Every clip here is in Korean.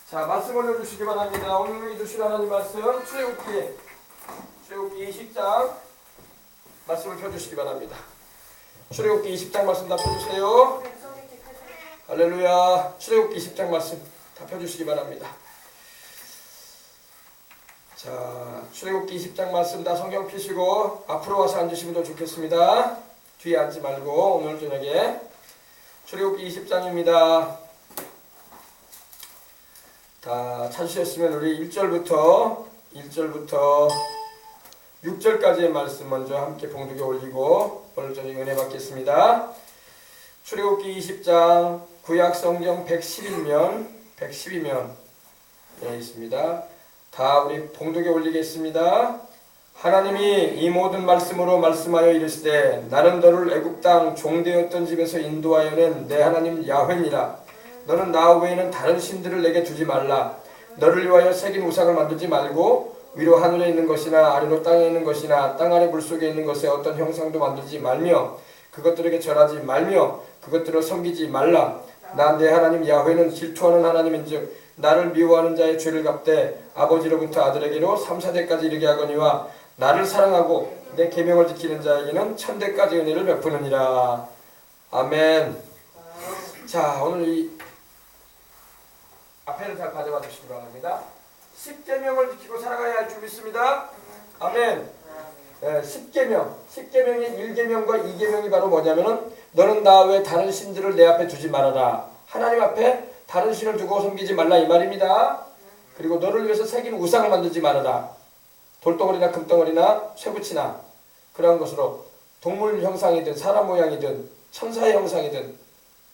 자, 말씀 올려주시기 바랍니다. 오늘 읽으실 하나님 말씀 출애굽기 20장 말씀을 펴주시기 바랍니다. 출애굽기 20장 말씀 다 펴주세요. 할렐루야. 출애굽기 20장 말씀 다 펴주시기 바랍니다. 자, 출애굽기 20장 말씀 다 성경 펴시고 앞으로 와서 앉으시면 더 좋겠습니다. 뒤에 앉지 말고 오늘 저녁에 출애굽기 20장입니다. 다 찾으셨으면 우리 1절부터 6절까지의 말씀 먼저 함께 봉독에 올리고 오늘 저녁 은혜 받겠습니다. 출애굽기 20장 구약 성경 112면 있습니다. 다 우리 봉독에 올리겠습니다. 하나님이 이 모든 말씀으로 말씀하여 이르시되 나는 너를 애굽 땅 종되었던 집에서 인도하여 낸 내 하나님 야훼니라. 너는 나 외에는 다른 신들을 내게 두지 말라. 너를 위하여 새긴 우상을 만들지 말고 위로 하늘에 있는 것이나 아래로 땅에 있는 것이나 땅 아래 물속에 있는 것에 어떤 형상도 만들지 말며 그것들에게 절하지 말며 그것들을 섬기지 말라. 나 내 하나님 야훼는 질투하는 하나님인즉 나를 미워하는 자의 죄를 갚되 아버지로부터 아들에게로 3, 4대까지 이르게 하거니와 나를 사랑하고 내 계명을 지키는 자에게는 1000대까지 은혜를 베푸느니라. 아멘. 자, 오늘 이 앞에를 잘 가져와 주시기 바랍니다. 10계명을 지키고 살아가야 할 줄 믿습니다. 아멘. 10계명의 1계명과 2계명이 바로 뭐냐면은 너는 나 외에 다른 신들을 내 앞에 두지 말아라. 하나님 앞에 다른 신을 두고 섬기지 말라 이 말입니다. 그리고 너를 위해서 새긴 우상을 만들지 말아라. 돌덩어리나 금덩어리나 쇠붙이나 그러한 것으로 동물 형상이든 사람 모양이든 천사의 형상이든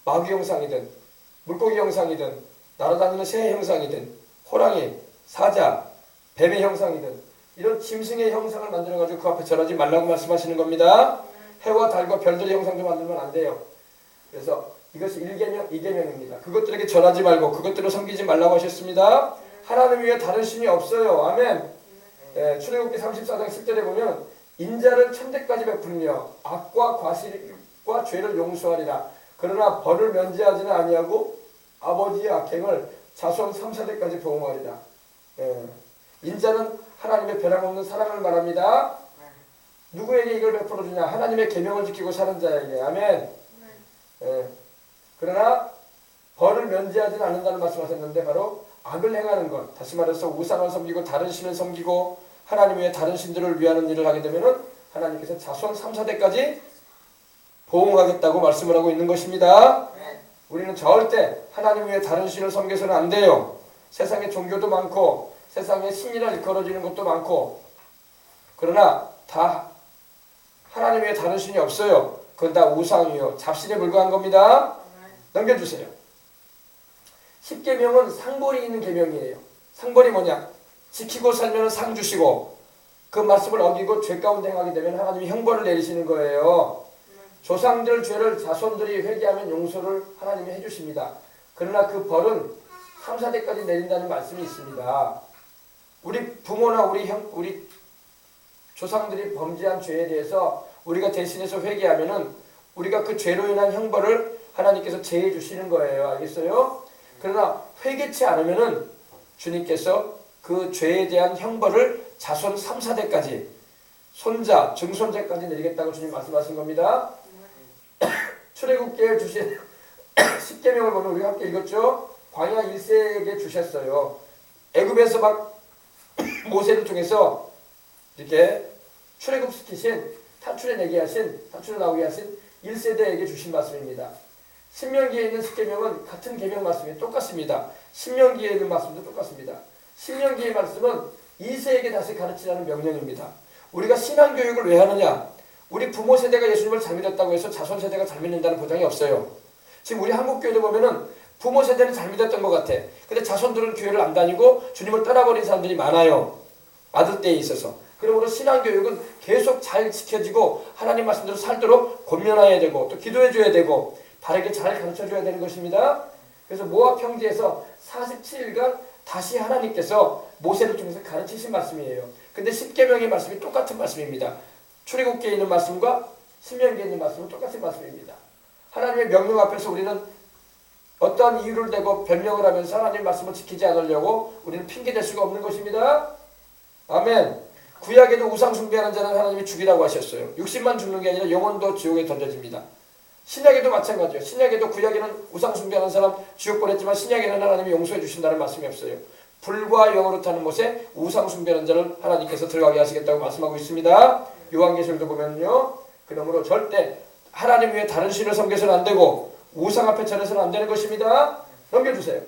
마귀 형상이든 물고기 형상이든 날아다니는 새 형상이든 호랑이, 사자, 뱀의 형상이든 이런 짐승의 형상을 만들어가지고 그 앞에 절하지 말라고 말씀하시는 겁니다. 해와 달과 별들의 형상도 만들면 안 돼요. 그래서 이것이 1계명, 2계명입니다. 그것들에게 절하지 말고 그것들을 섬기지 말라고 하셨습니다. 하나님 위에 다른 신이 없어요. 아멘. 출애굽기 34장 10절에 보면 인자를 1000대까지 베풀며 악과 과실과 죄를 용서하리라. 그러나 벌을 면제하지는 아니하고 아버지의 악행을 자손 3, 4대까지 보응하리라. 인자는 하나님의 변함없는 사랑을 말합니다. 누구에게 이걸 베풀어 주냐? 하나님의 계명을 지키고 사는 자에게. 아멘. 그러나 벌을 면제하지는 않는다는 말씀하셨는데 바로 악을 행하는 것, 다시 말해서 우상을 섬기고 다른 신을 섬기고 하나님 외에 다른 신들을 위하는 일을 하게 되면은 하나님께서 자손 3, 4대까지 보응하겠다고 말씀을 하고 있는 것입니다. 우리는 절대 하나님 외에 다른 신을 섬겨서는 안 돼요. 세상에 종교도 많고 세상에 신이라 일컬어지는 것도 많고 그러나 다 하나님 외에 다른 신이 없어요. 그건 다 우상이요 잡신에 불과한 겁니다. 넘겨주세요. 10계명은 상벌이 있는 계명이에요. 상벌이 뭐냐? 지키고 살면 상 주시고 그 말씀을 어기고 죄 가운데 행하게 되면 하나님이 형벌을 내리시는 거예요. 조상들 죄를 자손들이 회개하면 용서를 하나님이 해주십니다. 그러나 그 벌은 3, 4대까지 내린다는 말씀이 있습니다. 우리 부모나 우리 조상들이 범죄한 죄에 대해서 우리가 대신해서 회개하면은 우리가 그 죄로 인한 형벌을 하나님께서 제해 주시는 거예요. 알겠어요? 그러나 회개치 않으면은 주님께서 그 죄에 대한 형벌을 자손 3, 4대까지 손자, 증손자까지 내리겠다고 주님 말씀하신 겁니다. 출애굽기에 주신 10계명을 보면 우리가 함께 읽었죠. 광야 1세에게 주셨어요. 애굽에서 막 모세를 통해서 이렇게 출애굽시키신 탈출해 나오게 하신 1세대에게 주신 말씀입니다. 신명기에 있는 10계명은 같은 계명 말씀이 똑같습니다. 신명기에 있는 말씀도 똑같습니다. 신명기의 말씀은 2세에게 다시 가르치라는 명령입니다. 우리가 신앙교육을 왜 하느냐? 우리 부모 세대가 예수님을 잘 믿었다고 해서 자손 세대가 잘 믿는다는 보장이 없어요. 지금 우리 한국 교회도 보면은 부모 세대는 잘 믿었던 것 같아. 근데 자손들은 교회를 안 다니고 주님을 떠나버린 사람들이 많아요. 아들 때에 있어서. 그러므로 신앙교육은 계속 잘 지켜지고 하나님 말씀대로 살도록 권면해야 되고 또 기도해줘야 되고 바르게 잘 가르쳐줘야 되는 것입니다. 그래서 모압 평지에서 47일간 다시 하나님께서 모세를 통해서 가르치신 말씀이에요. 근데 10계명의 말씀이 똑같은 말씀입니다. 출애굽기에 있는 말씀과 신명기에 있는 말씀은 똑같은 말씀입니다. 하나님의 명령 앞에서 우리는 어떠한 이유를 대고 변명을 하면서 하나님 말씀을 지키지 않으려고 우리는 핑계댈 수가 없는 것입니다. 아멘. 구약에도 우상 숭배하는 자는 하나님이 죽이라고 하셨어요. 육신만 죽는 게 아니라 영혼도 지옥에 던져집니다. 신약에도 마찬가지예요. 신약에도 구약에는 우상 숭배하는 사람 지옥 보냈지만 신약에는 하나님이 용서해 주신다는 말씀이 없어요. 불과 영으로 타는 못에 우상 숭배하는 자를 하나님께서 들어가게 하시겠다고 말씀하고 있습니다. 요한계시록도 보면요. 그러므로 절대 하나님 외에 다른 신을 섬겨서는 안 되고 우상 앞에 차려서는 안 되는 것입니다. 넘겨주세요.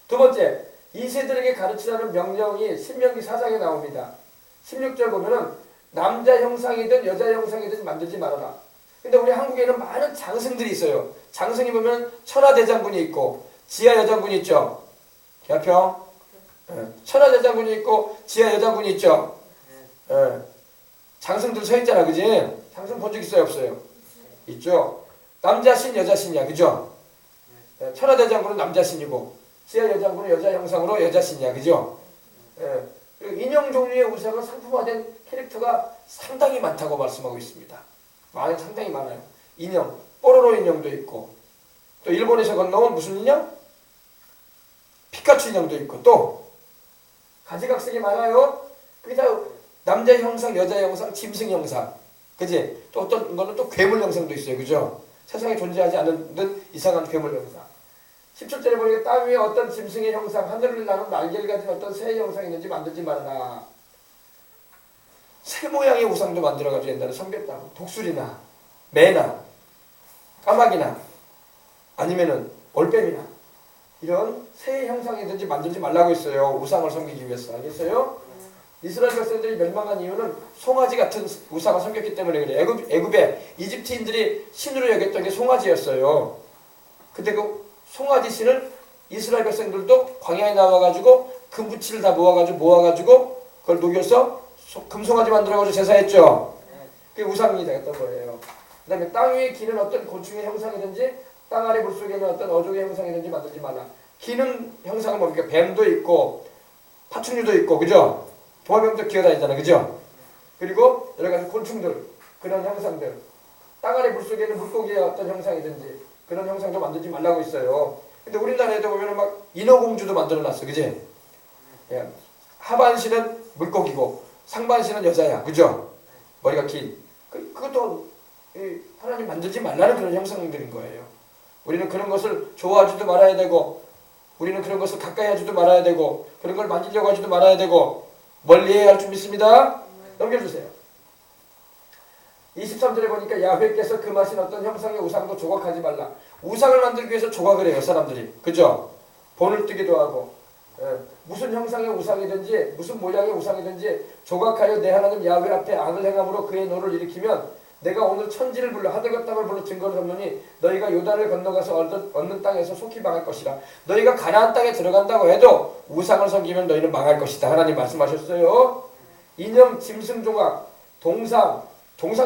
두 번째, 이세들에게 가르치라는 명령이 신명기 4장에 나옵니다. 16절 보면은 남자 형상이든 여자 형상이든 만들지 말아라. 근데 우리 한국에는 많은 장승들이 있어요. 장승이 보면 천하대장군이 있고 지하 여장군이 있죠. 개평. 천하대장군이 있고 지하 여장군이 있죠. 장승들 서 있잖아, 그지? 장승 본 적 있어요, 없어요? 있죠. 남자신, 여자신이야, 그죠? 천하대장군은 남자신이고 지하 여장군은 여자 형상으로 여자신이야, 그죠? 그리고 인형 종류의 우상은 상품화된 캐릭터가 상당히 많다고 말씀하고 있습니다. 상당히 많아요. 인형, 뽀로로 인형도 있고 또 일본에서 건너온 무슨 인형? 피카츄 인형도 있고 또 가지각색이 많아요. 그게 다 남자 형상, 여자 형상, 짐승 형상, 그지? 또 어떤 거는 또 괴물 형상도 있어요, 그죠? 세상에 존재하지 않는 이상한 괴물 형상. 17절에 보니까 땅 위에 어떤 짐승의 형상, 하늘을 나는 날개를 가진 어떤 새의 형상이 있는지 만들지 말라. 새 모양의 우상도 만들어가지고 옛날에 섬겼다고. 독수리나 매나 까마귀나 아니면은 올빼미나 이런 새의 형상이든지 만들지 말라고 했어요. 우상을 섬기기 위해서. 알겠어요? 이스라엘 백성들이 멸망한 이유는 송아지 같은 우상을 섬겼기 때문에 그래요. 애굽에 이집트인들이 신으로 여겼던 게 송아지였어요. 근데 그 송아지 신을 이스라엘 백성들도 광야에 나와가지고 금붙이를 다 모아가지고 그걸 녹여서 금송아지 만들어가지고 제사했죠. 그게 우상이 되었던 거예요. 그 다음에 땅 위에 기는 어떤 곤충의 형상이든지 땅 아래 물속에 있는 어떤 어종의 형상이든지 만들지 말라. 기는 형상은 뭡니까? 뱀도 있고 파충류도 있고, 그죠? 도마뱀도 기어다니잖아, 그죠? 그리고 여러가지 곤충들, 그런 형상들, 땅 아래 물속에 있는 물고기의 어떤 형상이든지 그런 형상도 만들지 말라고 있어요. 근데 우리나라에도 보면은 막 인어공주도 만들어놨어, 그지? 예. 하반신은 물고기고 상반신은 여자야, 그죠? 머리가 긴. 그것도 하나님 만들지 말라는 그런 형상들인 거예요. 우리는 그런 것을 좋아하지도 말아야 되고, 우리는 그런 것을 가까이 하지도 말아야 되고, 그런 걸 만지려고 하지도 말아야 되고, 멀리해야 할 줄 믿습니다. 넘겨주세요. 23절에 보니까 야훼께서 금하신 어떤 형상의 우상도 조각하지 말라. 우상을 만들기 위해서 조각을 해요, 사람들이. 그죠? 본을 뜨기도 하고. 무슨 형상의 우상이든지 무슨 모양의 우상이든지 조각하여 내 하나님 야훼 앞에 악을 행함으로 그의 노를 일으키면 내가 오늘 천지를 불러 하늘과 땅을 불러 증거를 삼노니 너희가 요단을 건너가서 얻는 땅에서 속히 망할 것이라. 너희가 가나안 땅에 들어간다고 해도 우상을 섬기면 너희는 망할 것이다. 하나님 말씀하셨어요. 이념, 짐승 조각, 동상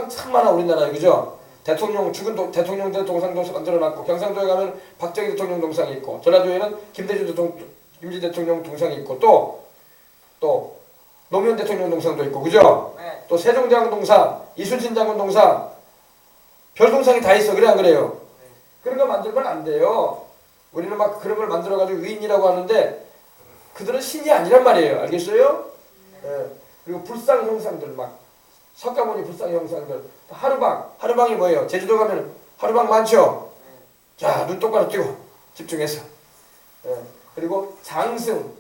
참 많아 우리나라에, 그죠? 대통령, 죽은 대통령들 동상도 만들어놨고, 경상도에 가면 박정희 대통령 동상이 있고, 전라도에는 김대중 대통령 동상이 있고, 또 노무현 대통령 동상도 있고, 그죠? 네. 또 세종장군 동상, 이순신 장군 동상, 별 동상이 다 있어. 그래 안 그래요? 네. 그런 거 만들면 안 돼요. 우리는 막 그런 걸 만들어가지고 위인이라고 하는데 그들은 신이 아니란 말이에요. 알겠어요? 네. 그리고 불상 형상들, 막 석가모니 불상 형상들, 하루방이 뭐예요? 제주도 가면 하루방 많죠? 자, 눈 똑바로 뜨고 집중해서. 그리고 장승,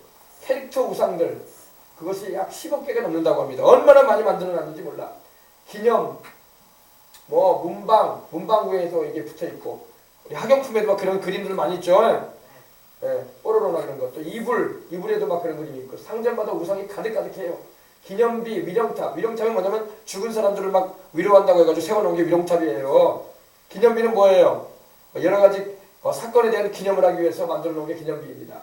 캐릭터 우상들, 그것이 약 10억 개가 넘는다고 합니다. 얼마나 많이 만들어놨는지 몰라. 기념, 문방구에도 이게 붙어있고, 우리 학용품에도 막 그런 그림들 많이 있죠? 뽀로로나 그런 것. 또 이불에도 막 그런 그림이 있고, 상점마다 우상이 가득가득해요. 기념비, 위령탑이 뭐냐면 죽은 사람들을 막 위로한다고 해가지고 세워놓은 게 위령탑이에요. 기념비는 뭐예요? 여러 가지 사건에 대한 기념을 하기 위해서 만들어 놓은 게 기념비입니다.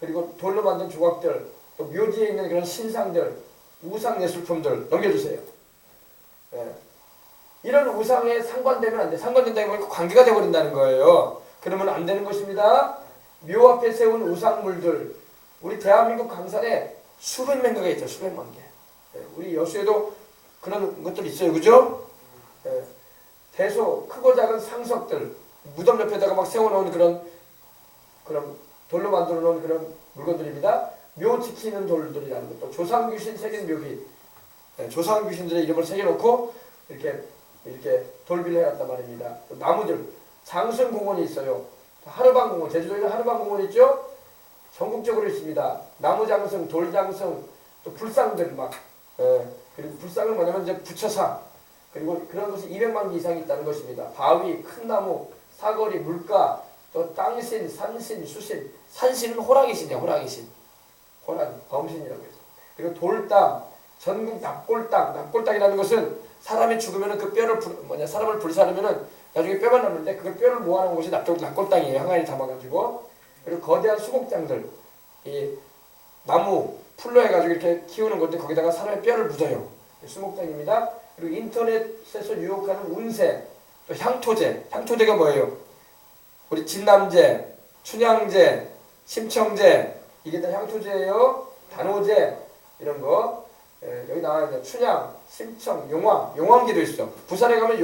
그리고 돌로 만든 조각들, 또 묘지에 있는 그런 신상들, 우상예술품들 넘겨주세요. 이런 우상에 상관되면 안 돼. 상관된다는 건 관계가 되어버린다는 거예요. 그러면 안 되는 것입니다. 묘 앞에 세운 우상물들, 우리 대한민국 강산에 수백만 개가 있죠. 수백만 개. 우리 여수에도 그런 것들 있어요. 그죠? 대소, 크고 작은 상석들, 무덤 옆에다가 막 세워놓은 그런 그런 돌로 만들어 놓은 그런 물건들입니다. 묘 지키는 돌들이라는 것도 조상귀신 새긴 묘비, 조상귀신들의 이름을 새겨놓고 이렇게 돌비를 해놨단 말입니다. 또 나무들, 장승공원이 있어요. 하르방공원, 제주도에는 하르방공원 있죠? 전국적으로 있습니다. 나무장승, 돌장승, 또 불상들 그리고 불상은 뭐냐면 이제 부처상, 그리고 그런 것이 200만 개 이상이 있다는 것입니다. 바위, 큰 나무, 사거리, 물가, 또 땅신, 산신, 수신. 산신은 호랑이신이야, 호랑이신. 호랑이, 범신이라고 해서. 그리고 돌담, 전국 납골당. 납골당이라는 것은 사람이 죽으면은 그 뼈를 사람을 불사르면은 나중에 뼈만 남는데 그 뼈를 모아놓은 곳이 납골당이에요. 항아리 담아가지고. 그리고 거대한 수목장들, 이 나무 풀로 해가지고 이렇게 키우는 건데 거기다가 사람의 뼈를 묻어요. 수목장입니다. 그리고 인터넷에서 유혹하는 운세, 또 향토제. 향토제가 뭐예요? 우리 진남제, 춘향제, 심청제, 이게 다 향토제예요. 단오제 이런 거. 여기 나와 있는 춘향, 심청, 용왕기도 있어. 부산에 가면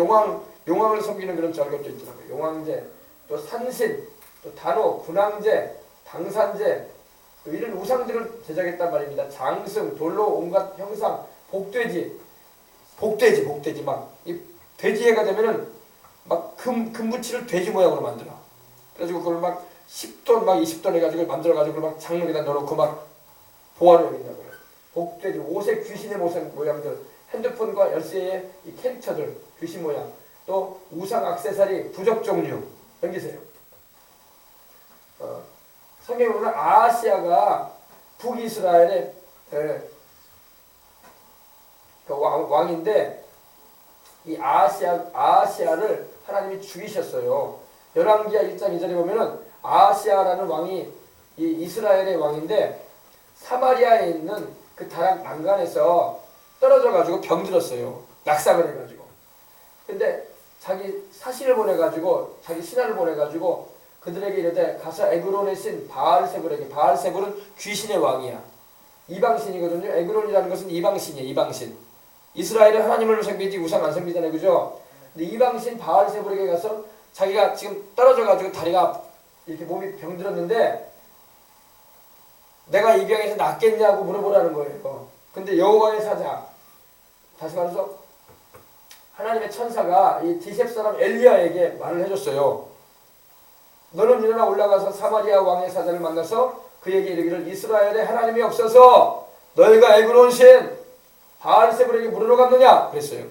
용왕을 섬기는 그런 절것도 있더라고요. 용왕제, 또 산신, 또 단오, 군왕제, 당산제, 또 이런 우상들을 제작했단 말입니다. 장승, 돌로 온갖 형상, 복돼지 막 이 돼지해가 되면은 막 금붙이를 돼지 모양으로 만들어. 그래가지고 그걸 막 10돈 막 20돈 해가지고 만들어가지고 막 장롱에다 넣어놓고 막 보관을 해놓는다고요. 복돼지, 옷의 귀신의 모양들, 핸드폰과 열쇠의 이 캐릭터들, 귀신 모양, 또 우상 액세서리, 부적 종류, 넘기세요. 성경에 보면 아하시아가 북이스라엘의 그 왕인데 이 아하시아를 하나님이 죽이셨어요. 열왕기하 1장 2절에 보면은 아하시아라는 왕이 이 이스라엘의 왕인데 사마리아에 있는 그 다락 난간에서 떨어져가지고 병들었어요. 낙상을 해가지고. 근데 자기 사신을 보내가지고 자기 신하를 보내가지고 그들에게 이르되 가서 에그론의 신 바알세불에게. 바알세불은 귀신의 왕이야. 이방신이거든요. 에그론이라는 것은 이방신이에요. 이방신. 이스라엘은 하나님을 섬기지 우상 안 섬기잖아요. 그죠? 근데 이방신 바알세불에게 가서 자기가 지금 떨어져가지고 다리가 이렇게 몸이 병들었는데 내가 이 병에서 낫겠냐고 물어보라는 거예요. 근데 여호와의 사자, 다시 말해서 하나님의 천사가 이 디셉 사람 엘리야에게 말을 해줬어요. 너는 일어나 올라가서 사마리아 왕의 사자를 만나서 그에게 이르기를 이스라엘에 하나님이 없어서 너희가 에그론 신 바알세불에게 물으러 갔느냐 그랬어요.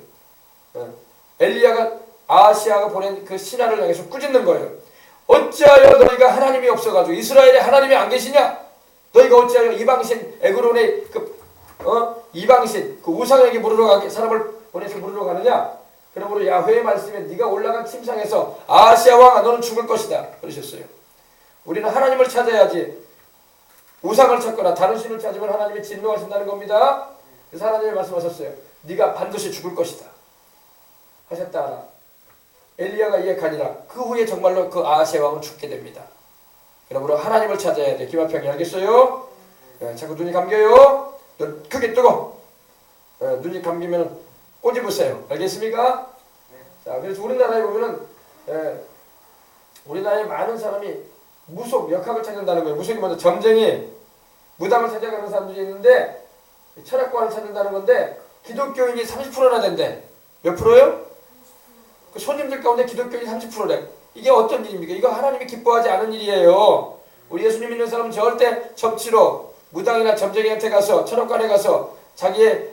엘리야가 아하시아가 보낸 그 신하를 향해서 꾸짖는 거예요. 어찌하여 너희가 하나님이 없어가지고 이스라엘에 하나님이 안 계시냐? 너희가 어찌하여 이방신 에그론의 이방신 그 우상에게 사람을 보내서 물으러 가느냐? 그러므로 야훼의 말씀에 네가 올라간 침상에서 아하시아 왕아 너는 죽을 것이다 그러셨어요. 우리는 하나님을 찾아야지 우상을 찾거나 다른 신을 찾으면 하나님이 진노하신다는 겁니다. 그래서 하나님이 말씀하셨어요. 네가 반드시 죽을 것이다 하셨다 하나. 엘리야가 이해하니라. 그 후에 정말로 그 아하시아 왕은 죽게 됩니다. 그러므로 하나님을 찾아야 돼. 김한평이 알겠어요? 자꾸 눈이 감겨요. 눈 크게 뜨고 눈이 감기면 꼬집으세요. 알겠습니까? 자, 그래서 우리나라에 보면은 우리나라에 많은 사람이 무속, 역학을 찾는다는 거예요. 무속이 먼저 점쟁이, 무당을 찾아가는 사람들이 있는데 철학관을 찾는다는 건데 기독교인이 30%나 된대. 몇 프로요? 그 손님들 가운데 기독교인이 30%래. 이게 어떤 일입니까? 이거 하나님이 기뻐하지 않은 일이에요. 우리 예수님 믿는 사람은 절대 점치로 무당이나 점쟁이한테 가서 철학관에 가서 자기의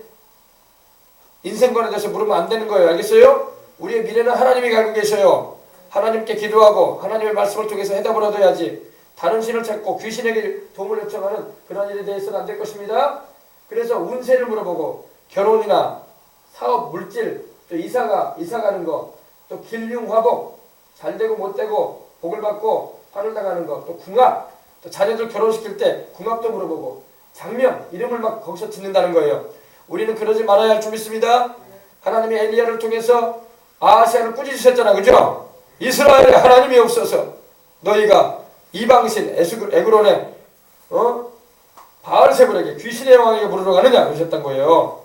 인생관에 대해서 물으면 안 되는 거예요. 알겠어요? 우리의 미래는 하나님이 알고 계셔요. 하나님께 기도하고 하나님의 말씀을 통해서 해답을 얻어야지 다른 신을 찾고 귀신에게 도움을 요청하는 그런 일에 대해서는 안 될 것입니다. 그래서 운세를 물어보고 결혼이나 사업, 물질, 또 이사 가는 거, 또 길흉, 화복, 잘 되고 못 되고 복을 받고 환을 당하는 거, 또 궁합, 또 자녀들 결혼시킬 때 궁합도 물어보고 장명, 이름을 막 거기서 짓는다는 거예요. 우리는 그러지 말아야 할 줄 믿습니다. 하나님이 엘리야를 통해서 아하시아를 꾸짖으셨잖아. 그죠? 이스라엘에 하나님이 없어서 너희가 이방신 에그론의 바알세불에게 귀신의 왕에게 물으러 가느냐 그러셨던 거예요.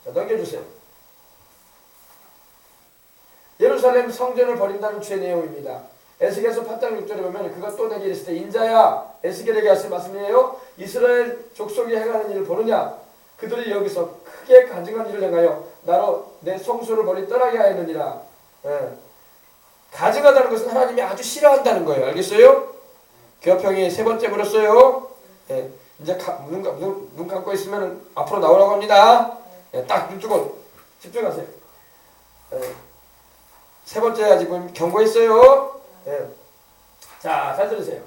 자, 넘겨주세요. 예루살렘 성전을 버린다는 죄 내용입니다. 에스겔서 8장 6절에 보면 그가 또 내게 이르시되 인자야 에스겔에게 하신 말씀이에요. 이스라엘 족속이 행하는 일을 보느냐 그들이 여기서 크게 가증한 일을 행하여 나로 내 성소를 멀리 떠나게 하였느니라. 예. 가증하다는 것은 하나님이 아주 싫어한다는 거예요. 알겠어요? 교합형이 세 번째 물었어요. 예. 이제 눈 감고 있으면 앞으로 나오라고 합니다. 예. 딱 눈 뜨고 집중하세요. 예. 세 번째 아직 경고했어요. 예. 자, 잘 들으세요.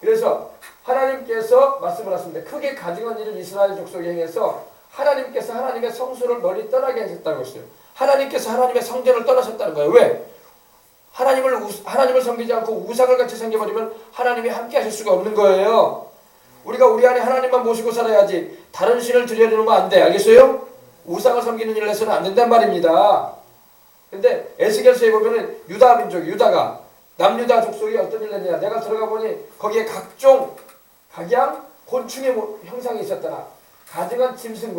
그래서 하나님께서 말씀을 하십니다. 크게 가증한 일을 이스라엘 족속이 행해서 하나님께서 하나님의 성소를 멀리 떠나게 하셨다고 했어요. 하나님께서 하나님의 성전을 떠나셨다는 거예요. 왜? 하나님을 섬기지 않고 우상을 같이 섬겨버리면 하나님이 함께 하실 수가 없는 거예요. 우리가 우리 안에 하나님만 모시고 살아야지 다른 신을 들여놓으면 안 돼. 알겠어요? 우상을 섬기는 일을 해서는 안 된단 말입니다. 근데 에스겔서에 보면은 유다 민족, 유다가 남유다 족속이 어떤 일을 했냐. 내가 들어가 보니 거기에 각종 각양 곤충의 형상이 있었더라. 가증한 짐승,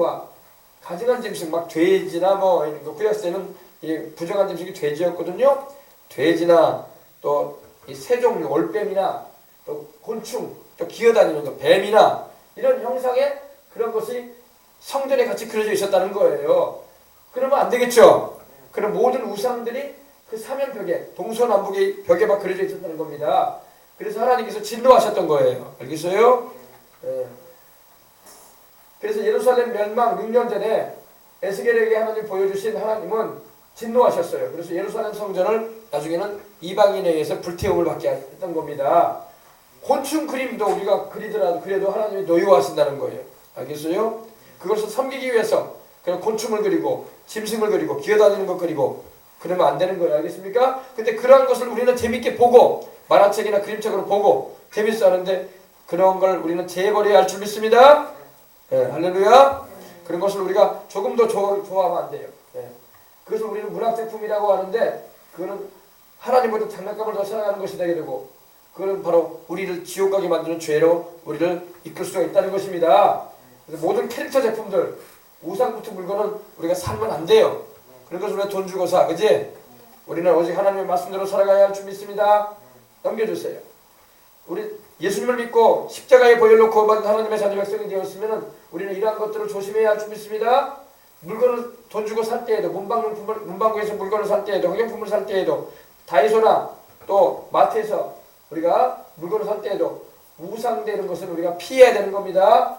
막 돼지나 뭐 이런 거. 구약 때는 이 부정한 짐승이 돼지였거든요. 돼지나 또 이 새 종류, 올뱀이나 또 곤충, 또 기어다니는 거, 뱀이나 이런 형상의 그런 것이 성전에 같이 그려져 있었다는 거예요. 그러면 안 되겠죠. 그런 모든 우상들이 그 사면벽에, 동서남북의 벽에 막 그려져 있었다는 겁니다. 그래서 하나님께서 진노하셨던 거예요. 알겠어요? 예. 그래서 예루살렘 멸망 6년 전에 에스겔에게 하나님 보여주신 하나님은 진노하셨어요. 그래서 예루살렘 성전을 나중에는 이방인에 의해서 불태움을 받게 했던 겁니다. 곤충 그림도 우리가 그래도 하나님이 노여워하신다는 거예요. 알겠어요? 그것을 섬기기 위해서 그런 곤충을 그리고 짐승을 그리고 기어다니는 것 그리고 그러면 안 되는 거예요. 알겠습니까? 근데 그러한 것을 우리는 재밌게 보고 만화책이나 그림책으로 보고 재밌어 하는데 그런 걸 우리는 제해버려야 할 줄 믿습니다. 네, 할렐루야. 그런 것을 우리가 조금 더 좋아하면 안 돼요. 네. 그것을 우리는 문학제품이라고 하는데 그거는 하나님보다 장난감을 더 사랑하는 것이 되게 되고 그건 바로 우리를 지옥 가게 만드는 죄로 우리를 이끌 수가 있다는 것입니다. 그래서 모든 캐릭터 제품들 우상 같은 물건은 우리가 사면 안 돼요. 그런 것을 우리가 돈 주고 사. 그지? 우리는 오직 하나님의 말씀대로 살아가야 할 줄 믿습니다. 넘겨주세요. 우리 예수님을 믿고 십자가의 보혈로 구원받은 하나님의 자녀 백성이 되었으면 우리는 이러한 것들을 조심해야 할 줄 믿습니다. 물건을 돈 주고 살 때에도 문방구에서 물건을 살 때에도 학용품을 살 때에도 다이소나 또 마트에서 우리가 물건을 살 때에도 우상되는 것은 우리가 피해야 되는 겁니다.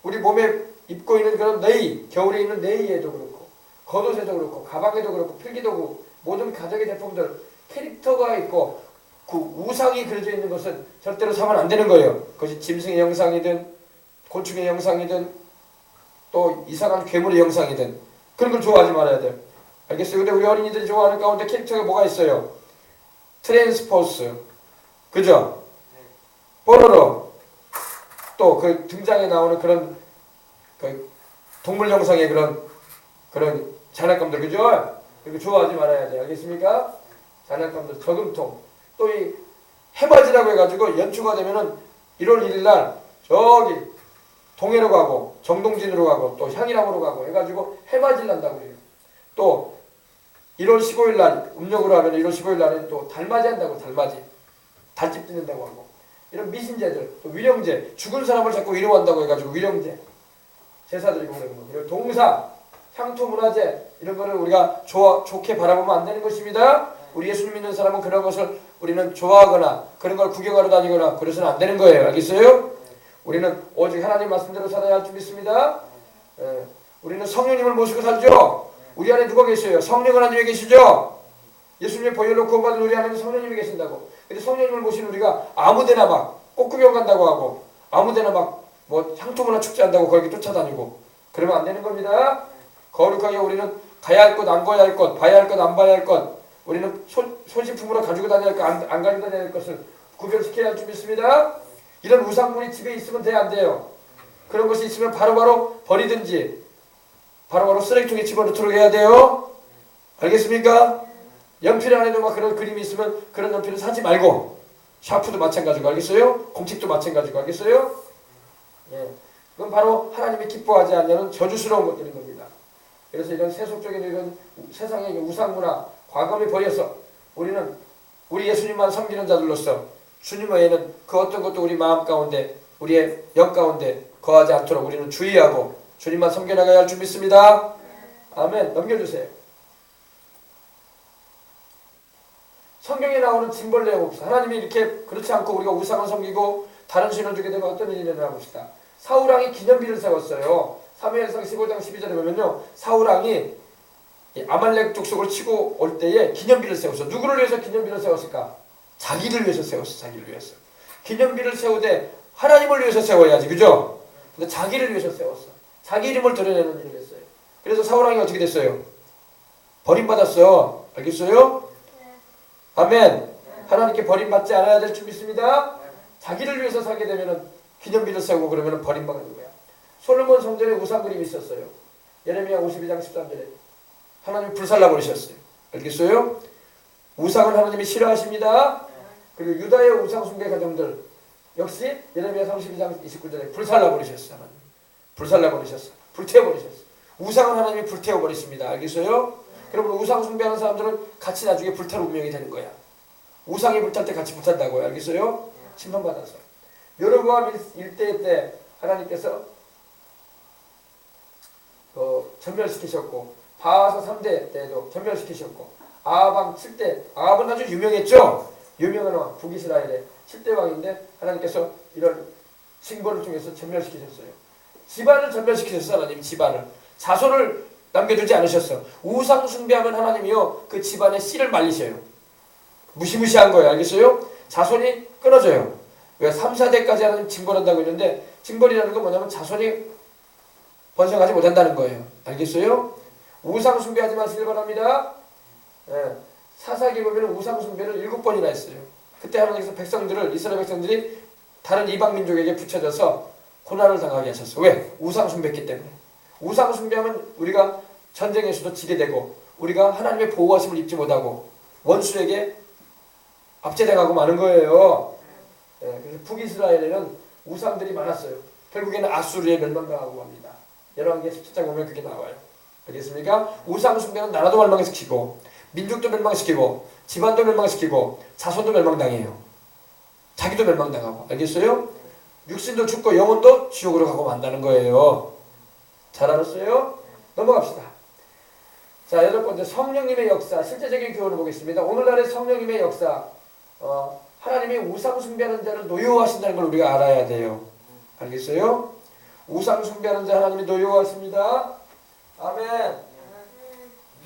우리 몸에 입고 있는 그런 네이, 겨울에 입는 네이에도 그렇고 겉옷에도 그렇고 가방에도 그렇고 필기도구 모든 가정의 제품들 캐릭터가 있고 그 우상이 그려져 있는 것은 절대로 사면 안 되는 거예요. 그것이 짐승의 형상이든 곤충의 형상이든 또 이상한 괴물의 형상이든 그런 걸 좋아하지 말아야 돼요. 알겠어요? 근데 우리 어린이들이 좋아하는 가운데 캐릭터가 뭐가 있어요? 트랜스포스, 그죠? 뽀로로, 또 그 등장에 나오는 그런 그 동물 형상의 그런 장난감들, 그죠? 그리고 좋아하지 말아야 돼요. 알겠습니까? 장난감들, 저금통, 또 이 해맞이라고 해가지고 연초가 되면은 1월 1일 날 저기 동해로 가고 정동진으로 가고 또 향일암으로 가고 해가지고 해맞이를 한다고 해요. 또 1월 15일 날 음력으로 하면 1월 15일 날에 또 달맞이 한다고. 달맞이 달집 뜯는다고 하고 이런 미신제들 또 위령제 죽은 사람을 자꾸 위로한다고 해가지고 위령제 제사 드리고 그러는 거. 그리고 동상 향토문화재 이런 거를 우리가 좋게 바라보면 안 되는 것입니다. 우리 예수님 믿는 사람은 그런 것을 우리는 좋아하거나 그런 걸 구경하러 다니거나 그래서는 안 되는 거예요. 알겠어요? 우리는 오직 하나님 말씀대로 살아야 할 줄 믿습니다. 우리는 성령님을 모시고 살죠. 우리 안에 누가 계셔요? 성령 하나님이 계시죠. 예수님의 보혈로 구원받은 우리 안에는 성령님이 계신다고. 근데 성령님을 모시는 우리가 아무데나 막 꽃구경 간다고 하고 아무데나 막 뭐 향토문화 축제 한다고 거기 쫓아다니고 그러면 안 되는 겁니다. 거룩하게 우리는 가야 할 것, 안 가야 할 것, 봐야 할 것, 안 봐야 할 것, 우리는 손식품으로 가지고 다녀야 할 것, 안 가지고 다녀야 할 것을 구별시켜야 할 줄 믿습니다. 이런 우상물이 집에 있으면 돼, 안 돼요? 그런 것이 있으면 바로바로 버리든지 바로바로 쓰레기통에 집어넣도록 해야 돼요. 알겠습니까? 연필 안에도 막 그런 그림이 있으면 그런 연필을 사지 말고 샤프도 마찬가지고 알겠어요? 공책도 마찬가지고 알겠어요? 예. 그건 바로 하나님이 기뻐하지 않는 저주스러운 것들인 겁니다. 그래서 이런 세속적인 이런 세상의 우상문화 과감히 버려서 우리는 우리 예수님만 섬기는 자들로서 주님 외에는 그 어떤 것도 우리 마음 가운데 우리의 영 가운데 거하지 않도록 우리는 주의하고 주님만 섬겨나가야 할 줄 믿습니다. 아멘. 넘겨주세요. 성경에 나오는 징벌레의 옵사. 하나님이 이렇게 그렇지 않고 우리가 우상을 섬기고 다른 신을 두게 되면 어떤 일이 일어나 봅시다. 사울왕이 기념비를 세웠어요. 사무엘상 15장 12절에 보면요. 사울왕이 아말렉 족속을 치고 올 때에 기념비를 세웠어. 누구를 위해서 기념비를 세웠을까? 자기를 위해서 세웠어. 자기를 위해서. 기념비를 세우되 하나님을 위해서 세워야지. 그죠? 근데 자기를 위해서 세웠어. 자기 이름을 드러내는 일을 했어요. 그래서 사울왕이 어떻게 됐어요? 버림받았어. 알겠어요? 아멘. 하나님께 버림받지 않아야 될 줄 믿습니다. 자기를 위해서 살게 되면은 기념비를 세우고 그러면은 버림받는 거야. 솔로몬 성전에 우상 그림이 있었어요. 예레미야 52장 13절에 하나님이 불살라 버리셨어요. 알겠어요? 우상은 하나님이 싫어하십니다. 그리고 유다의 우상 숭배 가정들 역시 예레미야 32장 29절에 불살라 버리셨어요. 하나님. 불살라 버리셨어요. 불태워 버리셨어요. 우상은 하나님이 불태워 버리십니다. 알겠어요? 그러면 우상 숭배하는 사람들은 같이 나중에 불탈 운명이 되는 거야. 우상이 불탈 때 같이 불탄다고요. 알겠어요? 심판받아서. 여로보암 일대 때 하나님께서 전멸시키셨고 바하사 3대 때도 전멸시키셨고 아합 7대 아합은 아주 유명했죠. 유명한 왕 북이스라엘의 7대 왕인데 하나님께서 이런 징벌을 통해서 전멸시키셨어요. 집안을 전멸시키셨어요. 하나님 집안을. 자손을 남겨두지 않으셨어. 우상 숭배하면 하나님이요 그 집안의 씨를 말리셔요. 무시무시한 거예요. 알겠어요? 자손이 끊어져요. 왜 3, 4대까지 하나님 징벌한다고 했는데 징벌이라는 건 뭐냐면 자손이 번성하지 못한다는 거예요. 알겠어요? 우상 숭배하지 마시길 바랍니다. 예. 사사기 보면 우상 숭배를 7번이나 했어요. 그때 하나님께서 백성들을 이스라엘 백성들이 다른 이방 민족에게 붙여져서 고난을 당하게 하셨어. 왜? 우상 숭배했기 때문에. 우상 숭배하면 우리가 전쟁에서도 지게 되고 우리가 하나님의 보호하심을 입지 못하고 원수에게 압제당하고 마는 거예요. 예, 그래서 북이스라엘에는 우상들이 많았어요. 결국에는 아수르에 멸망당하고 합니다. 열왕기에 17장 보면 그게 나와요. 알겠습니까? 우상 숭배는 나라도 멸망시키고 민족도 멸망시키고 집안도 멸망시키고 자손도 멸망당해요. 자기도 멸망당하고. 알겠어요? 육신도 죽고 영혼도 지옥으로 가고 만다는 거예요. 잘 알았어요? 넘어갑시다. 자, 8번째 성령님의 역사. 실제적인 교훈을 보겠습니다. 오늘날의 성령님의 역사. 하나님이 우상 숭배하는 자를 노여워하신다는 걸 우리가 알아야 돼요. 알겠어요? 우상 숭배하는 자 하나님이 노여워하십니다. 아멘.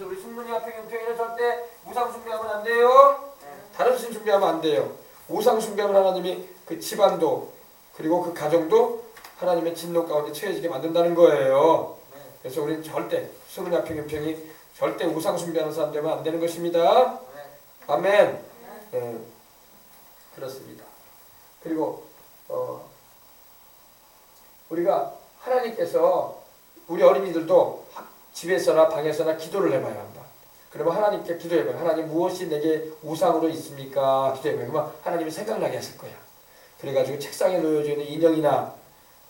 우리 순문이 앞에 경평에는 절대 우상 숭배하면 안 돼요. 다른 신 숭배하면 안 돼요. 우상 숭배하면 하나님이 그 집안도 그리고 그 가정도 하나님의 진노 가운데 처해지게 만든다는 거예요. 그래서 우리는 절대 순문이 앞에 경평이 절대 우상 숭배하는 사람 되면 안 되는 것입니다. 아멘. 네. 그렇습니다. 그리고 우리가 하나님께서 우리 어린이들도 집에서나 방에서나 기도를 해봐야 한다. 그러면 하나님께 기도해봐요. 하나님 무엇이 내게 우상으로 있습니까? 기도해봐요. 그러면 하나님이 생각나게 하실 거야. 그래가지고 책상에 놓여져 있는 인형이나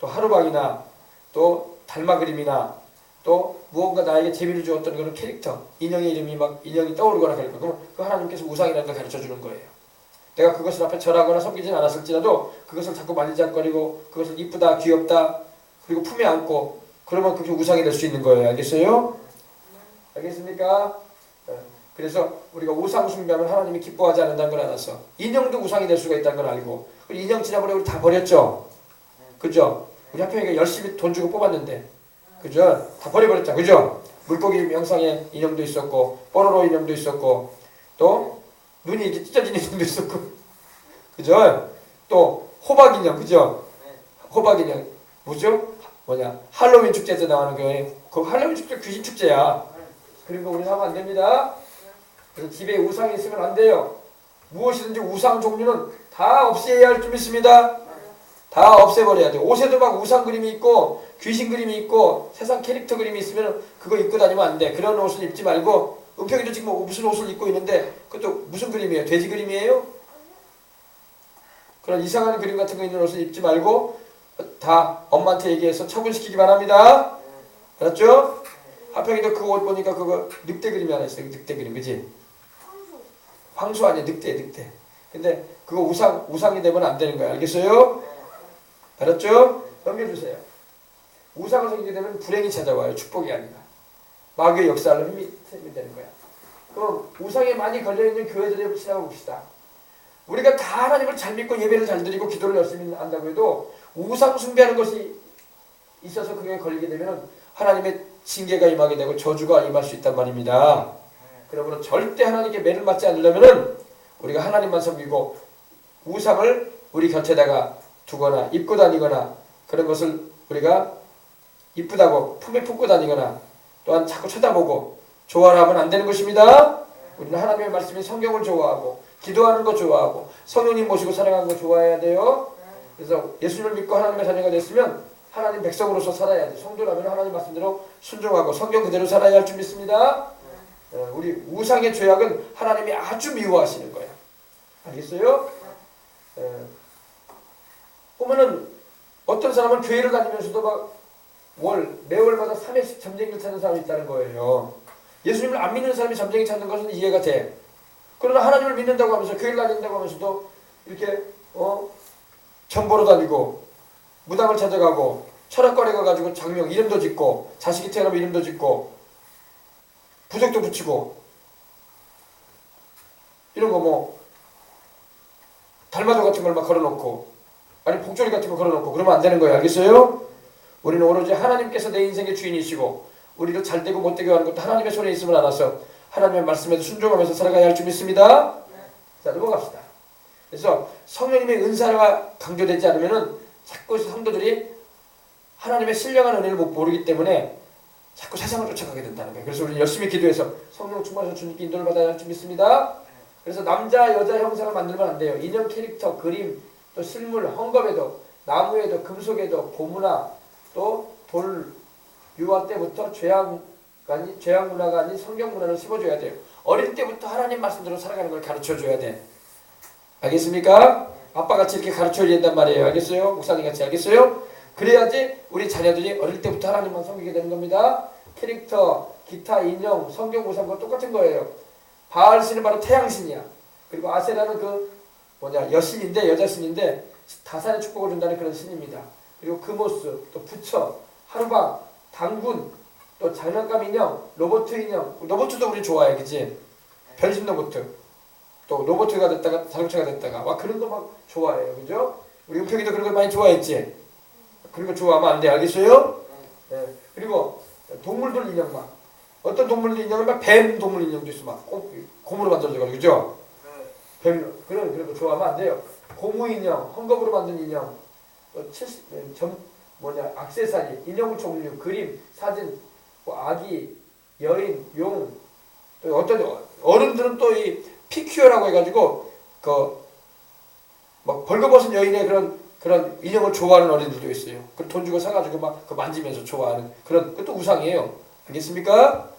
또 하루방이나 또 달마 그림이나 또 무언가 나에게 재미를 주었던 그런 캐릭터 인형의 이름이 막 인형이 떠오르거나 그럴 거야. 그러면 그 하나님께서 우상이라는 걸 가르쳐 주는 거예요. 내가 그것을 앞에 절하거나 섬기진 않았을지라도 그것을 자꾸 만지작거리고 그것을 이쁘다 귀엽다 그리고 품에 안고 그러면 그게 우상이 될 수 있는 거예요. 알겠어요? 알겠습니까? 그래서 우리가 우상 숭배하면 하나님이 기뻐하지 않는다는 걸 알아서 인형도 우상이 될 수가 있다는 걸 알고 인형 지난번에 우리 다 버렸죠? 그죠? 우리 한평이가 열심히 돈 주고 뽑았는데 그죠? 다 버려버렸죠? 그죠? 물고기 형상의 인형도 있었고 뽀로로 인형도 있었고 또 눈이 이렇게 찢어진 인형도 있었고 그죠? 또 호박 인형 그죠? 호박 인형 뭐죠? 뭐냐 할로윈 축제에서 나오는 그 할로윈 축제 귀신 축제야. 그런 거 우리 하면 안 됩니다. 그래서 집에 우상이 있으면 안 돼요. 무엇이든지 우상 종류는 다 없애야 할 줄 있습니다. 다 없애버려야 돼요. 옷에도 막 우상 그림이 있고 귀신 그림이 있고 세상 캐릭터 그림이 있으면 그거 입고 다니면 안 돼. 그런 옷을 입지 말고 은평이도 지금 무슨 옷을 입고 있는데 그것도 무슨 그림이에요? 돼지 그림이에요? 그런 이상한 그림 같은 거 있는 옷을 입지 말고 다 엄마한테 얘기해서 처분시키기 바랍니다. 알았죠? 하평이도 그 옷 보니까 그거 늑대 그림이 하나 있어요. 늑대 그림 그지? 황소 아니야. 늑대. 근데 그거 우상이 되면 안 되는 거야. 알겠어요? 알았죠? 넘겨주세요. 우상을 섬기게 되면 불행이 찾아와요. 축복이 아니라. 마귀의 역사로 힘이 되는 거야. 그럼 우상에 많이 걸려있는 교회들을 지나봅시다. 우리가 다 하나님을 잘 믿고 예배를 잘 드리고 기도를 열심히 한다고 해도 우상 숭배하는 것이 있어서 그게 걸리게 되면 하나님의 징계가 임하게 되고 저주가 임할 수 있단 말입니다. 그러므로 절대 하나님께 매를 맞지 않으려면 우리가 하나님만 섬기고 우상을 우리 곁에다가 두거나 입고 다니거나 그런 것을 우리가 이쁘다고 품에 품고 다니거나 또한 자꾸 쳐다보고 좋아라 하면 안 되는 것입니다. 우리는 하나님의 말씀인 성경을 좋아하고 기도하는 거 좋아하고 성령님 모시고 사랑하는 거 좋아해야 돼요. 그래서 예수님을 믿고 하나님의 자녀가 됐으면 하나님 백성으로서 살아야 돼. 성도라면 하나님 말씀대로 순종하고 성경 그대로 살아야 할 줄 믿습니다. 우리 우상의 죄악은 하나님이 아주 미워하시는 거야. 알겠어요? 보면은 어떤 사람은 교회를 다니면서도 막 매월마다 3회씩 점쟁이를 찾는 사람이 있다는 거예요. 예수님을 안 믿는 사람이 점쟁이 찾는 것은 이해가 돼. 그러나 하나님을 믿는다고 하면서 교회를 다닌다고 하면서도 이렇게 점 보러 다니고 무당을 찾아가고 철학관에 가가지고 장명 이름도 짓고 자식이 태어나면 이름도 짓고 부적도 붙이고 이런 거 달마도 같은 걸 막 걸어놓고 아니 복조리 같은 거 걸어놓고 그러면 안 되는 거예요. 알겠어요? 우리는 오로지 하나님께서 내 인생의 주인이시고 우리를 잘되고 못되게 하는 것도 하나님의 손에 있음을 알아서 하나님의 말씀에도 순종하면서 살아가야 할 줄 믿습니다. 자, 넘어갑시다. 그래서 성령님의 은사가 강조되지 않으면은 자꾸 성도들이 하나님의 신령한 은혜를 못 모르기 때문에 자꾸 세상을 쫓아가게 된다는 거예요. 그래서 우리는 열심히 기도해서 성령 충만해서 주님께 인도를 받아야 할 줄 믿습니다. 그래서 남자, 여자 형상을 만들면 안 돼요. 인형, 캐릭터, 그림, 또 실물, 헝겊에도, 나무에도, 금속에도, 고문화, 또 돌, 유아 때부터 죄악 문화가 아닌 성경 문화를 심어줘야 돼요. 어릴 때부터 하나님 말씀대로 살아가는 걸 가르쳐줘야 돼. 알겠습니까? 아빠같이 이렇게 가르쳐야 된단 말이에요. 알겠어요? 목사님같이 알겠어요? 그래야지 우리 자녀들이 어릴 때부터 하나님만 섬기게 되는 겁니다. 캐릭터, 기타, 인형, 성경 우상과 똑같은 거예요. 바알신은 바로 태양신이야. 그리고 아세라는 여신인데 여자신인데 다산의 축복을 준다는 그런 신입니다. 그리고 금오스, 또 부처, 하루방, 당군, 또 장난감 인형, 로봇 인형. 로봇도 우리 좋아해, 그치? 변신 로봇. 또 로봇가 됐다가 자동차가 됐다가 막 그런 거 막 좋아해요, 그죠? 우리 은평이도 그런 거 많이 좋아했지? 그런 거 좋아하면 안 돼, 알겠어요? 네. 그리고 동물들 인형 막 어떤 동물들 인형은 막 뱀 동물 인형도 있어 막 곰으로 만들어져가지고, 그죠? 뱀 그런 거 좋아하면 안 돼요. 고무 인형, 헝겊으로 만든 인형, 액세서리, 인형 종류, 그림, 사진, 아기, 여인, 용, 또 어떤 어른들은 또 이 피규어라고 해가지고 막 벌거벗은 여인의 그런 인형을 좋아하는 어린들도 있어요. 그 돈 주고 사가지고 막 그 만지면서 좋아하는 그것도 우상이에요. 알겠습니까?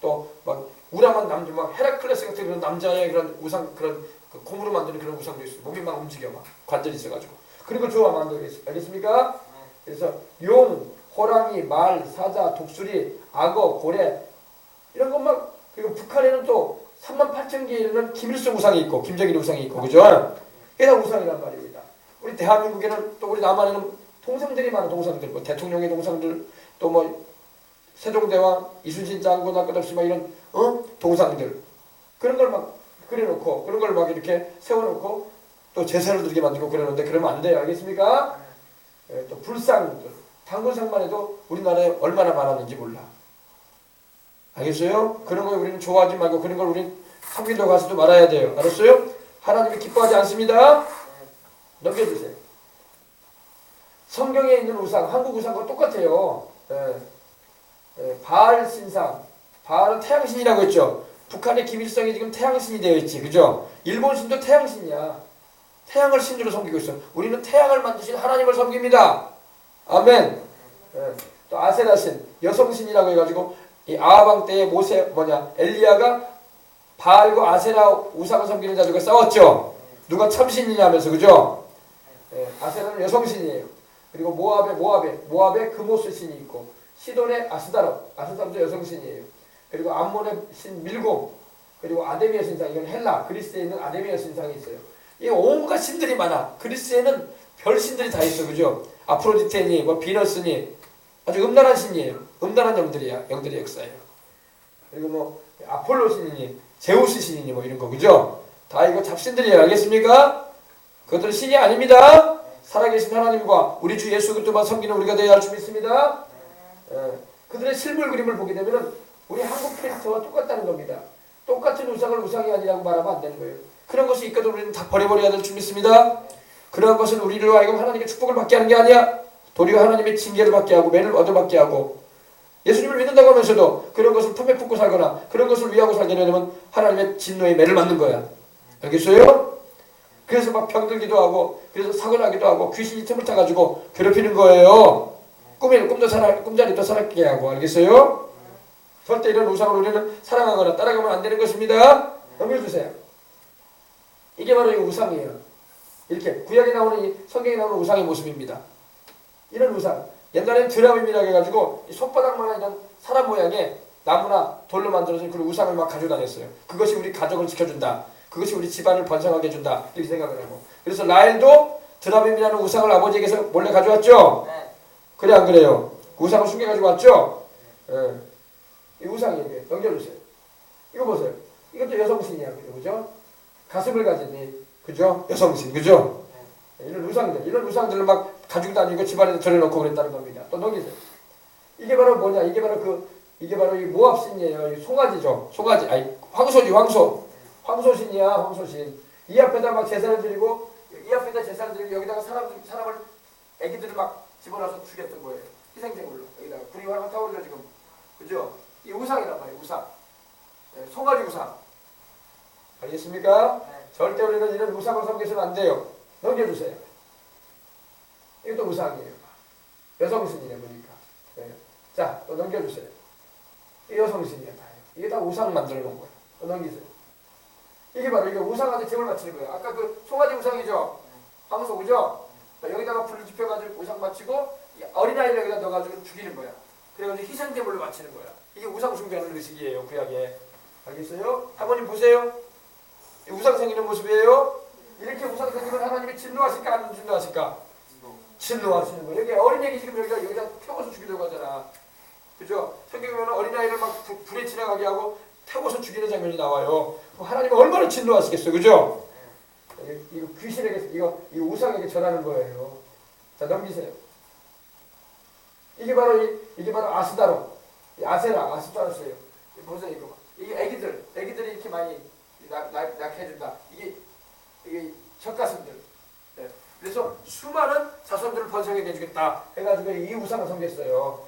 또 막 우람한 남자, 막 헤라클레스 같은 그런 남자의 그런 우상, 그런 곰으로 만드는 그런 우상도 있어요. 몸이 막 움직여 막 관절이 있어가지고 그런 거 좋아하면 안 되겠어요. 알겠습니까? 그래서 용, 호랑이, 말, 사자, 독수리, 악어, 고래 이런 것만. 그리고 북한에는 또 38,000개에 이르는 김일성 우상이 있고 김정일 우상이 있고, 그죠? 이게 다 우상이란 말입니다. 우리 대한민국에는 또 우리 남한에는 동상들이 많아. 동상들, 대통령의 동상들, 또 세종대왕, 이순신 장군, 할 것 없이 막 이런 동상들 그런 걸 막 그려놓고 그런 걸 막 이렇게 세워놓고 또 제사를 드리게 만들고 그러는데 그러면 안 돼요. 알겠습니까? 또 불상들, 당군상만 해도 우리나라에 얼마나 많았는지 몰라. 알겠어요? 그런 거 우리는 좋아하지 말고 그런 걸 우리는 섬기러 가서도 말아야 돼요. 알았어요? 하나님이 기뻐하지 않습니다. 넘겨주세요. 성경에 있는 우상, 한국 우상과 똑같아요. 바알 신상, 바알은 태양신이라고 했죠. 북한의 김일성이 지금 태양신이 되어 있지, 그죠? 일본 신도 태양신이야. 태양을 신으로 섬기고 있어. 우리는 태양을 만드신 하나님을 섬깁니다. 아멘. 또 아세라신, 여성신이라고 해가지고 이 아하방 때에 엘리야가 바알과 아세라 우상을 섬기는 자들과 싸웠죠. 누가 참신이냐 하면서, 그죠? 아세라는 여성신이에요. 그리고 모압에 금오스 신이 있고, 시돈의 아스다롭도 여성신이에요. 그리고 암몬의 신 밀곰, 그리고 아데미아 신상, 이건 헬라, 그리스에 있는 아데미아 신상이 있어요. 이 온갖 신들이 많아. 그리스에는 별 신들이 다 있어, 그죠? 아프로디테니, 뭐 비너스니, 아주 음란한 신이에요. 음란한 영들의 역사예요. 그리고 뭐 아폴로 신이니, 제우스 신이니, 뭐 이런 거, 그죠? 다 이거 잡신들이에요. 알겠습니까? 그것들은 신이 아닙니다. 살아계신 하나님과 우리 주 예수 그리스도만 섬기는 우리가 되어야 할 줄 믿습니다. 그들의 실물 그림을 보게 되면은 우리 한국 캐릭터와 똑같다는 겁니다. 똑같은 우상을 우상이 아니라고 말하면 안 되는 거예요. 그런 것이 있거든 우리는 다 버려버려야 될 줄 믿습니다. 그러한 것은 우리를 하여금 하나님의 축복을 받게 하는 게 아니야. 도리어 하나님의 징계를 받게 하고 매를 얻어받게 하고, 예수님을 믿는다고 하면서도 그런 것을 품에 품고 살거나 그런 것을 위하고 살게 되면 하나님의 진노의 매를 맞는 거야. 알겠어요? 그래서 막 병들기도 하고, 그래서 사고 나기도 하고, 귀신이 틈을 타가지고 괴롭히는 거예요. 꿈자리도 사납게 하고. 알겠어요? 절대 이런 우상을 우리는 사랑하거나 따라가면 안 되는 것입니다. 넘겨주세요. 이게 바로 이 우상이에요. 이렇게 구약에 나오는, 이 성경에 나오는 우상의 모습입니다. 이런 우상, 옛날에는 드라빔이라고 해가지고 이 손바닥만한 이런 사람 모양의 나무나 돌로 만들어진 그런 우상을 막 가지고 다녔어요. 그것이 우리 가족을 지켜준다, 그것이 우리 집안을 번성하게 해준다, 이렇게 생각을 하고. 그래서 라헬도 드라빔이라는 우상을 아버지에게서 몰래 가져왔죠. 그래 안 그래요? 우상을 숨겨가지고 왔죠. 이 우상이에요. 넘겨주세요. 이거 보세요. 이것도 여성신이야, 그죠? 가슴을 가진, 그죠? 여성신, 그죠? 이런 우상들을 막 가지고 다니고 집안에 들여놓고 그랬다는 겁니다. 또 넘기세요. 이게 바로 뭐냐? 이게 바로 이 모압신이에요. 이 송아지죠. 송아지, 황소신이야, 황소신. 이 앞에다 막 제사를 드리고, 여기다가 사람을, 애기들을 막 집어넣어서 죽였던 거예요. 희생제물로. 여기다가 불이 활활 타오르죠, 지금. 그죠? 이 우상이란 말이에요, 우상. 송아지 우상. 알겠습니까? 절대 우리는 이런 우상을 섬겨서는 안 돼요. 넘겨주세요. 이것도 우상이에요. 여성신이래 보니까. 자, 또 넘겨주세요. 이 여성신이야, 다. 이게 다 우상 만들어 놓은 거예요. 또 넘기세요. 이게 바로 이게 우상한테 제물 바치는 거예요. 아까 그 송아지 우상이죠? 황소, 그죠? 여기다가 불을 지펴가지고 우상 바치고 어린아이를 여기다 넣어가지고 죽이는 거야. 그래가지고 희생제물로 바치는 거야. 이게 우상 숭배하는 의식이에요, 구약에. 알겠어요? 사모님 보세요. 우상 생기는 모습이에요. 이렇게 우상 생기면 하나님이 진노하실까 안 진노하실까? 진노하시는 거예요. 여기 어린애기 지금 여기다 태워서 죽이려고 하잖아. 그죠? 성경에 보면 어린아이를 막 불에 지나가게 하고 태워서 죽이는 장면이 나와요. 하나님은 얼마나 진노하시겠어요. 그죠? 이거 귀신에게, 이거 우상에게 전하는 거예요. 자, 넘기세요. 이게 바로 아스다로. 아스타로스예요. 보세요, 이거. 이게 애기들이 이렇게 많이 낳게 해준다. 이게 젖가슴들. 네. 그래서 수많은 자손들을 번성하게 해주겠다 해가지고 이 우상을 섬겼어요.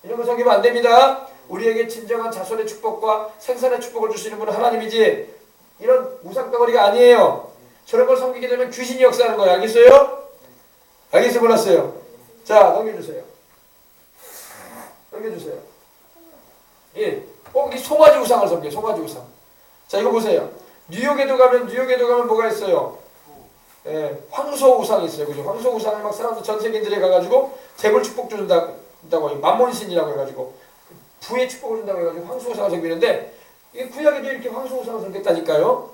이런 거 섬기면 안 됩니다. 우리에게 진정한 자손의 축복과 생산의 축복을 주시는 분은 하나님이지, 이런 우상 덩어리가 아니에요. 저런 걸 섬기게 되면 귀신이 역사하는 거예요. 알겠어요? 알겠어요? 몰랐어요? 자, 넘겨주세요. 꼭 이 송아지 우상을 섬겨요. 송아지 우상. 자, 이거 보세요. 뉴욕에도 가면 뭐가 있어요? 황소 우상이 있어요. 그죠? 황소 우상을 막 사람들 전 세계인들이 가가지고 재물 축복 준다고, 만몬신이라고 해가지고 부의 축복을 준다고 해가지고 황소 우상을 섬기는데, 이게 구약에도 이렇게 황소 우상을 섬겼다니까요.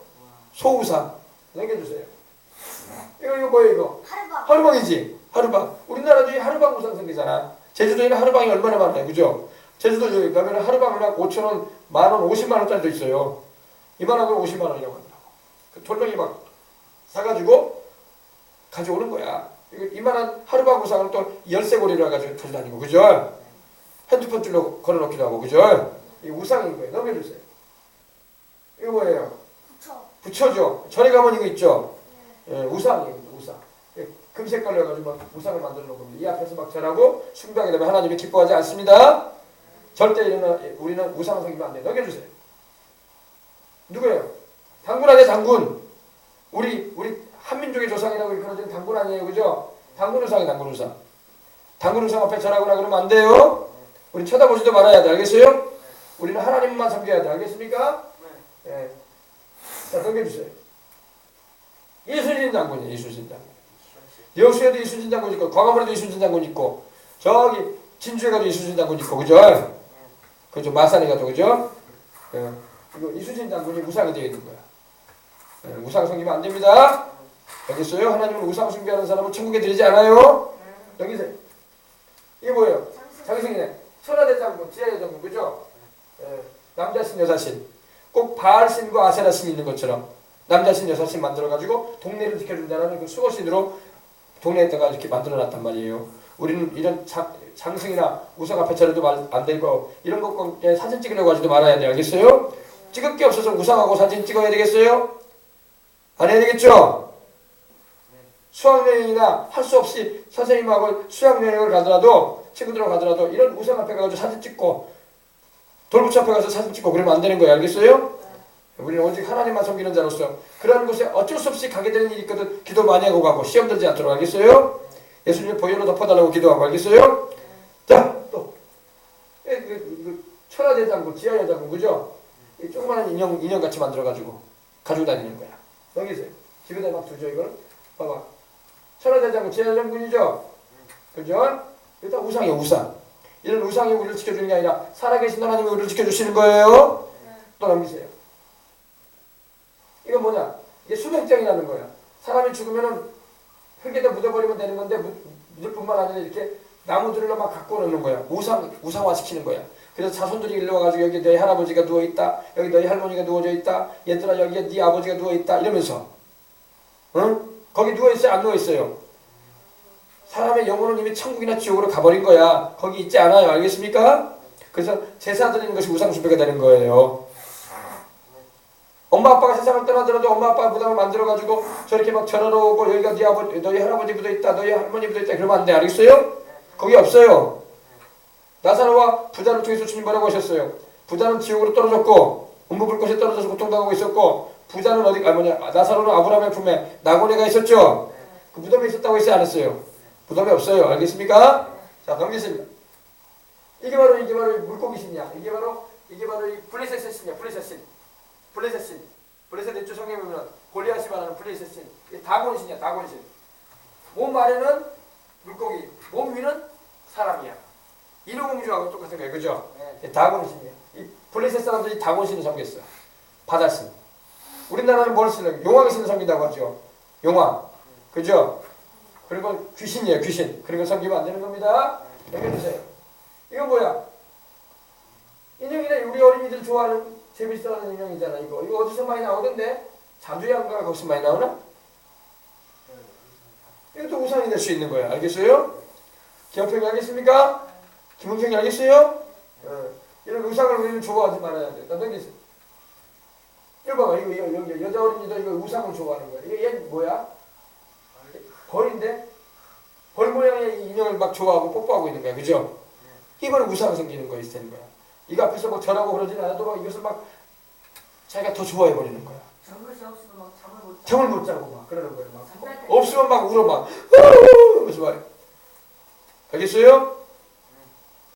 소우상. 넘겨주세요. 이거 뭐예요, 이거? 하루방이지? 하루방. 우리나라도 이 하루방 우상 섬기잖아. 제주도에는 하루방이 얼마나 많아요. 그죠? 제주도 여기 가면 하루방을 한 5,000원, 만원, 50만원짜리도 있어요. 이만한 걸 50만원이라고 한다고. 그 돌멩이 막 사가지고 가져오는 거야. 이만한 하루방 우상을 또 열쇠고리를 해가지고 가져다니고, 그죠? 핸드폰 줄로 걸어놓기도 하고, 그죠? 이 우상인 거예요. 넘겨주세요. 이거 뭐예요? 부처죠. 절에 가면 이거 있죠? 우상이에요, 우상. 금색깔로 해가지고 막 우상을 만들어 놓은 겁니다. 이 앞에서 막 절하고 숭배하게 되면 하나님이 기뻐하지 않습니다. 절대 우리는 우상을 섬기면 안 돼요. 넘겨주세요. 누구예요? 단군 아니에요, 단군. 우리 한민족의 조상이라고 일컬어진 단군 아니에요, 그죠? 단군 우상. 단군 우상 앞에 절하거나 그러면 안 돼요. 우리 쳐다보지도 말아야 돼. 알겠어요? 우리는 하나님만 섬겨야 돼. 알겠습니까? 네. 자, 넘겨주세요. 이순신 장군이에요, 이순신 장군. 여수에도 이순신 장군 있고, 광화문에도 이순신 장군 있고, 저기 진주에 가도 이순신 장군 있고, 그죠? 그죠? 마산에 가도, 그죠? 이거 이수진 장군이 우상이 되어 있는 거야. 네, 우상 섬기면 안 됩니다. 알겠어요? 하나님은 우상 숭배하는 사람은 천국에 들이지 않아요. 여기서 이게 뭐예요? 장승이네. 천하대 장군, 지하의 장군, 그죠? 예, 남자신, 여사신. 꼭 바알신과 아세라신이 있는 것처럼 남자신, 여사신 만들어가지고 동네를 지켜준다는 그 수호신으로 동네에다가 이렇게 만들어놨단 말이에요. 우리는 이런 장승이나 우상 앞에 차려도 안 되고 이런 것과 사진 찍으려고 하지도 말아야 돼요. 알겠어요? 찍을 게 없어서 우상하고 사진 찍어야 되겠어요? 안 해야 되겠죠? 수학여행이나 할 수 없이 선생님하고 수학여행을 가더라도 친구들하고 가더라도 이런 우상 앞에 가서 사진 찍고 돌부처 앞에 가서 사진 찍고 그러면 안 되는 거예요. 알겠어요? 우리는 오직 하나님만 섬기는 자로서 그러는 곳에 어쩔 수 없이 가게 되는 일이 있거든 기도 많이 하고 가고 시험 들지 않도록. 알겠어요? 예수님 보혈로 덮어달라고 기도하고. 알겠어요? 자, 또 천하대장군, 지하여장군, 그죠? 이 조그마한 인형같이 만들어가지고 가지고 다니는 거야. 여기 있어요. 집에다 막 두죠. 이걸 봐봐. 천하대장군, 지하여장군이죠? 그죠? 일단 우상이에요. 우상. 이런 우상이 우리를 지켜주는 게 아니라 살아계신 하나님이 우리를 지켜주시는 거예요. 또 넘기세요. 이건 뭐냐? 이게 수백장이라는 거야. 사람이 죽으면은 흙에다 묻어버리면 되는 건데 묻을 뿐만 아니라 이렇게 나무들로 막 갖고 오는 거야. 우상화 시키는 거야. 그래서 자손들이 일로 와가지고 여기 너희 할아버지가 누워있다. 여기 너희 할머니가 누워져 있다. 얘들아 여기에 네 아버지가 누워있다. 이러면서 응? 거기 누워있어요? 안 누워있어요? 사람의 영혼은 이미 천국이나 지옥으로 가버린 거야. 거기 있지 않아요. 알겠습니까? 그래서 제사 드리는 것이 우상숭배가 되는 거예요. 엄마 아빠가 세상을 떠나더라도 엄마 아빠가 무당을 만들어가지고 저렇게 막 전화로 오고 여기가 네 아버지, 너희 할아버지 묻어있다. 너희 할머니 묻어있다. 그러면 안 돼. 알겠어요? 거기 없어요. 나사로와 부자를 통해서 주님 뭐라고 하셨어요? 부자는 지옥으로 떨어졌고 음부불꽃에 떨어져서 고통당하고 있었고 부자는 어디 나사로는 아브라함의 품에 나고네가 있었죠. 그 무덤에 있었다고 했어요? 안 했어요? 무덤에 없어요. 알겠습니까? 자, 넘기겠습니다. 이게 바로 물고기신이야. 이게 바로 이 블레셋 신이야. 블레셋 신. 블레셋 왼쪽 성경에 보면 골리앗이 말하는 블레셋 신. 이게 다곤신이야. 다곤신. 몸 아래는 물고기, 몸 위는 사람이야. 인어공주하고 똑같은 거예요. 그죠? 네. 다곤신이야. 이 블레셋 사람들이 다곤신을 섬겼어. 바다신. 우리나라는 뭘 쓰는? 용왕신을 섬긴다고 하죠. 용왕. 그죠? 그리고 귀신이에요. 귀신. 그런 거 섬기면 안 되는 겁니다. 넘겨주세요. 이건 뭐야? 인형이네. 우리 어린이들 좋아하는 재밌어하는 인형이잖아. 이거 어디서 많이 나오던데? 자두양가 거기서 많이 나오나? 이것도 우상이 될 수 있는 거야. 알겠어요? 기억평이 알겠습니까? 김은평이 알겠어요? 이런 우상을 우리는 좋아하지 말아야 돼. 나 넘기세요. 이거 봐봐. 이거 여자 어린이들 이거 우상을 좋아하는 거야. 이게 얘 뭐야? 벌인데? 벌 모양의 이 인형을 막 좋아하고 뽀뽀하고 있는 거야. 그죠? 이거는 우상 생기는 거야. 있는 거야. 이거 앞에서 막 절하고 그러진 않아도 막 이것을 막 자기가 더 좋아해버리는 거야. 잠을 못 자고 막 그러는 거야. 막 없으면 막 울어 막. 그래서 막 알겠어요?